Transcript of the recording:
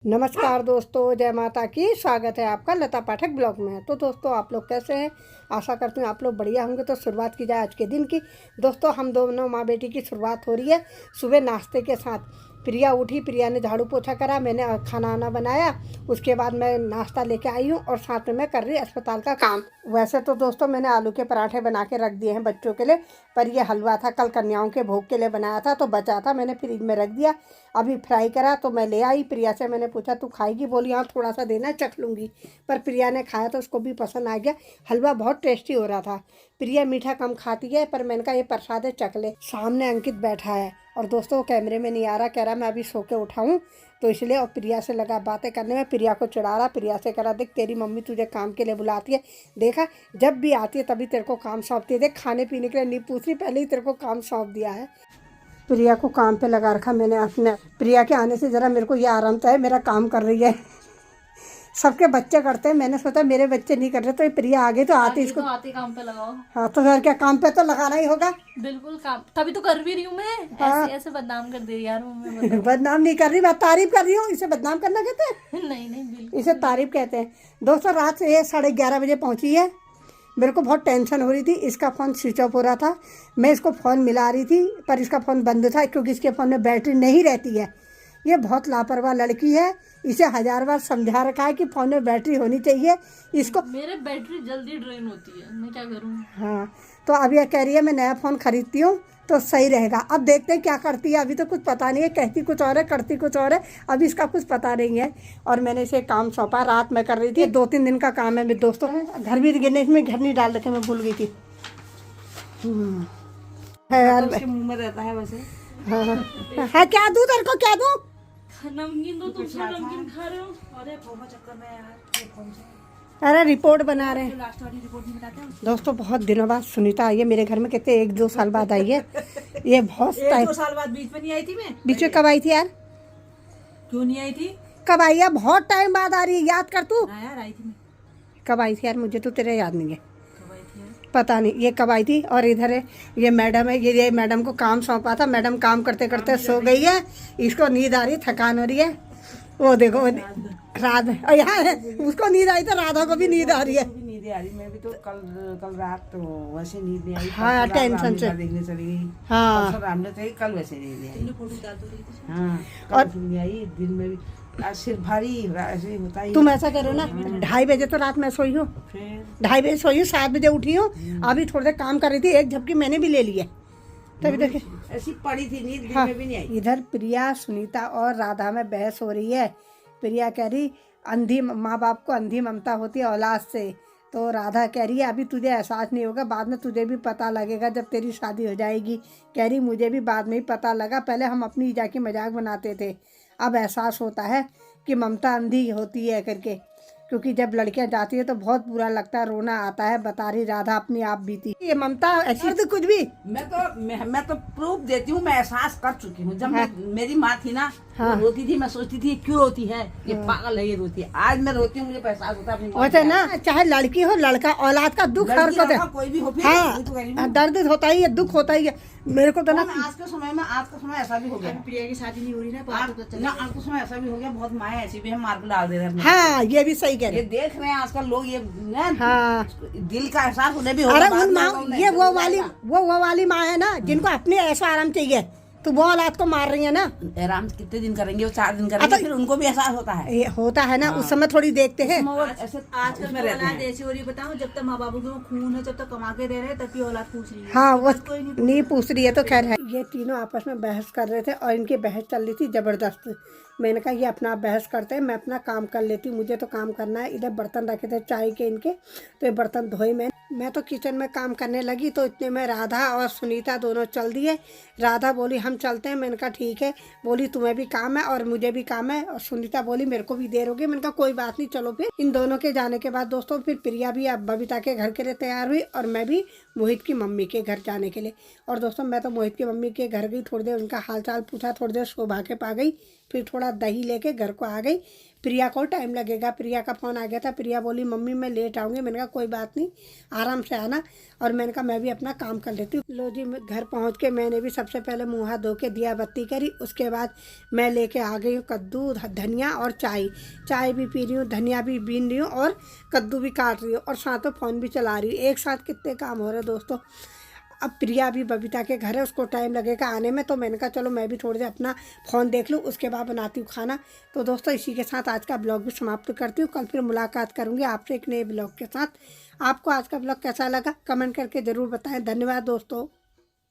नमस्कार दोस्तों, जय माता की। स्वागत है आपका लता पाठक ब्लॉग में। तो दोस्तों, आप लोग कैसे हैं? आशा करती हूँ आप लोग बढ़िया होंगे। तो शुरुआत की जाए आज के दिन की। दोस्तों, हम दोनों माँ बेटी की शुरुआत हो रही है सुबह नाश्ते के साथ। प्रिया उठी, प्रिया ने झाड़ू पोछा करा, मैंने खाना वाना बनाया। उसके बाद मैं नाश्ता लेके आई हूँ और साथ में मैं कर रही अस्पताल का काम। वैसे तो दोस्तों, मैंने आलू के पराठे बना के रख दिए हैं बच्चों के लिए, पर ये हलवा था, कल कन्याओं के भोग के लिए बनाया था तो बचा था, मैंने फ्रिज में रख दिया। अभी फ्राई करा तो मैं ले आई। प्रिया से मैंने पूछा तू खाएगी? बोली हाँ, थोड़ा सा देना, चख लूँगी। पर प्रिया ने खाया तो उसको भी पसंद आ गया। हलवा बहुत टेस्टी हो रहा था। प्रिया मीठा कम खाती है, पर मैंने कहा ये प्रसाद है, चख ले। सामने अंकित बैठा है और दोस्तों कैमरे में नहीं आ रहा, कह रहा मैं अभी सो के उठाऊँ तो इसलिए। और प्रिया से लगा बातें करने में, प्रिया को चिढ़ा रहा। प्रिया से कह रहा देख तेरी मम्मी तुझे काम के लिए बुलाती है, देखा जब भी आती है तभी तेरे को काम सौंपती है। देख खाने पीने के लिए नहीं पूछ रही, पहले ही तेरे को काम सौंप दिया है। प्रिया को काम पे लगा रखा मैंने अपने। प्रिया के आने से ज़रा मेरे को ये आराम तो है, मेरा काम कर रही है। सबके बच्चे करते हैं, मैंने सोचा मेरे बच्चे नहीं कर रहे, तो ये प्रिया आ गई तो आती इसको आते काम पे लगाओ। हाँ, तो फिर क्या, काम पे तो लगाना ही होगा। बिल्कुल काम तभी तो कर भी रही हूँ मैं। हाँ। ऐसे बदनाम कर दे रही यार मम्मी। बदनाम नहीं कर रही, मैं तारीफ कर रही हूँ। इसे बदनाम करना कहते हैं? नहीं नहीं बिल्कुल। इसे तारीफ कहते हैं। दोस्तों, रात से ये 11:30 बजे पहुँची है। मेरे को बहुत टेंशन हो रही थी, इसका फ़ोन स्विच ऑफ हो रहा था। मैं इसको फ़ोन मिला रही थी पर इसका फ़ोन बंद था, क्योंकि इसके फ़ोन में बैटरी नहीं रहती है। ये बहुत लापरवाह लड़की है। इसे 1000 बार समझा रखा है कि फ़ोन में बैटरी होनी चाहिए इसको। मेरे बैटरी जल्दी ड्रेन होती है, मैं क्या करूँ। हाँ, तो अब यह कह रही है मैं नया फ़ोन खरीदती हूँ तो सही रहेगा। अब देखते हैं क्या करती है। अभी तो कुछ पता नहीं है, कहती कुछ और है, करती कुछ और है। अभी इसका कुछ पता नहीं है। और मैंने इसे काम सौंपा, रात में कर रही थी। 2-3 दिन का काम है मेरे दोस्तों। घर भी गिरने, इसमें घर नहीं डाल रखे, मैं भूल गई थी। है यार, उसके मुंह में रहता है वैसे। हाँ है। क्या दूँ तेरे को, क्या दूँ? नमकीन दो, तुम सब नमकीन खा रहे हो। अरे फोन चक्कर में यार। अरे रिपोर्ट बना रहे हैं लास्ट वाली रिपोर्ट नहीं बताते हैं दोस्तों। बहुत दिनों बाद सुनीता आई है मेरे घर में, कहते 1-2 साल बाद आई है। ये बहुत 1-2 साल बाद बीच में नहीं आई थी मैं। बीच में कब आई थी यार? क्यों नहीं आई थी? कब आई है? बहुत टाइम बाद आ रही है, याद कर तू। हाँ यार आई थी मैं। कब आई थी यार? मुझे तो तेरे याद नहीं है। कब आई थी यार? पता नहीं ये कब आई थी। और इधर है ये मैडम है, ये मैडम को काम सौंपा था। मैडम काम करते करते सो गई है, इसको नींद आ रही, थकान हो रही है। वो देखो राधा, और यहाँ है, उसको नींद आई तो राधा को भी नींद आ रही है। नींद आ रही। मैं भी तो कल रात तो वैसे नींद नहीं आई। हाँ, टेंशन से देखने चली गई। हाँ, परसों रामलीला थी, कल वैसे नींद नहीं आई। हाँ, और कल नहीं आई, दिन में भी आज सिर भारी ऐसे होता ही। तुम ऐसा करो ना, 2:30 बजे तो रात में सोई हो। फिर 2:30 बजे सोई हूँ, 7 बजे उठी हूँ। अभी थोड़ी देर काम कर रही थी, एक झपकी मैंने भी ले ली है। तभी देखे ऐसी पड़ी थी नींद, दिन हाँ, में भी नहीं आई। इधर प्रिया, सुनीता और राधा में बहस हो रही है। प्रिया कह रही अंधी माँ बाप को अंधी ममता होती है औलाद से। तो राधा कह रही है अभी तुझे एहसास नहीं होगा, बाद में तुझे भी पता लगेगा जब तेरी शादी हो जाएगी। कह रही मुझे भी बाद में ही पता लगा, पहले हम अपनी ईजा की मजाक बनाते थे, अब एहसास होता है कि ममता अंधी होती है करके। क्योंकि जब लड़कियां जाती है तो बहुत बुरा लगता है, रोना आता है। बता रही राधा अपनी आप बीती। ये ममता ऐसी तो कुछ भी। मैं तो प्रूफ देती हूँ, मैं एहसास कर चुकी हूँ। जब मेरी माँ थी ना, वो रोती थी, मैं सोचती थी क्यों रोती है, ये पागल है, ये रोती है। आज मैं रोती हूँ, मुझे एहसास होता है। वैसे ना, चाहे लड़की हो लड़का, औलाद का दुख हर को कोई भी हो, हाँ, दर्द होता ही है, दुख होता ही है। मेरे को तो ना आज के समय ऐसा भी हो गया। प्रिया की शादी नहीं हो रही ना, आज के समय ऐसा भी हो गया, बहुत माए ऐसी भी है, मार डाल दे रहे हैं। हाँ, ये भी सही कह रहे ये देख रहे हैं आजकल लोग, ये हाँ, दिल का एहसास उन्हें भी होगा। अरे उन माँ, ये वो वाली माँ है ना जिनको अपने ऐसा आराम चाहिए, तो वो औलाद को मार रही है ना। आराम कितने दिन करेंगे, वो 4 दिन करेंगे, फिर उनको भी एहसास होता है। ये होता है ना, उस समय थोड़ी देखते हैं। आजकल औलाद ऐसी हो रही, बताओ जब तक माँ बाबू के खून है, जब तक कमा के दे रहे तब औलाद पूछ रही है। हाँ, वो नहीं पूछ रही है तो खैर है। ये तीनों आपस में बहस कर रहे थे और इनकी बहस चल रही थी जबरदस्त। मैंने कहा ये अपना बहस करते हैं, मैं अपना काम कर लेती हूँ, मुझे तो काम करना है। इधर बर्तन रखे थे चाय के इनके, तो ये बर्तन धोए। मैं तो किचन में काम करने लगी तो इतने में राधा और सुनीता दोनों चल दिए। राधा बोली हम चलते हैं, मैंने कहा ठीक है। बोली तुम्हें भी काम है और मुझे भी काम है। और सुनीता बोली मेरे को भी देर होगी, मैंने कहा कोई बात नहीं, चलो। फिर इन दोनों के जाने के बाद दोस्तों, फिर प्रिया भी अब बबीता के घर के लिए तैयार हुई और मैं भी मोहित की मम्मी के घर जाने के लिए। और दोस्तों, मैं तो मोहित की मम्मी के घर गई, थोड़ी देर उनका हाल चाल पूछा, थोड़ी देर शोभा के पा गई, फिर थोड़ा दही लेके घर को आ गई। प्रिया को टाइम लगेगा। प्रिया का फ़ोन आ गया था। प्रिया बोली मम्मी मैं लेट आऊँगी। मैंने कहा कोई बात नहीं, आराम से आना। और मैंने कहा मैं भी अपना काम कर लेती हूँ। लो जी, मैं घर पहुँच के मैंने भी सबसे पहले मुँह हाथ धो के दिया बत्ती करी। उसके बाद मैं लेके आ गई हूँ कद्दू, धनिया और चाय भी पी रही हूँ, धनिया भी बीन रही हूँ और कद्दू भी काट रही हूँ और साथ में फ़ोन भी चला रही हूँ। एक साथ कितने काम हो रहे हैं दोस्तों। अब प्रिया भी बबीता के घर है, उसको टाइम लगेगा आने में, तो मैंने कहा चलो मैं भी थोड़ी देर अपना फ़ोन देख लूँ, उसके बाद बनाती हूँ खाना। तो दोस्तों इसी के साथ आज का ब्लॉग भी समाप्त करती हूँ। कल फिर मुलाकात करूँगी आपसे एक नए ब्लॉग के साथ। आपको आज का ब्लॉग कैसा लगा कमेंट करके ज़रूर बताएं। धन्यवाद दोस्तों।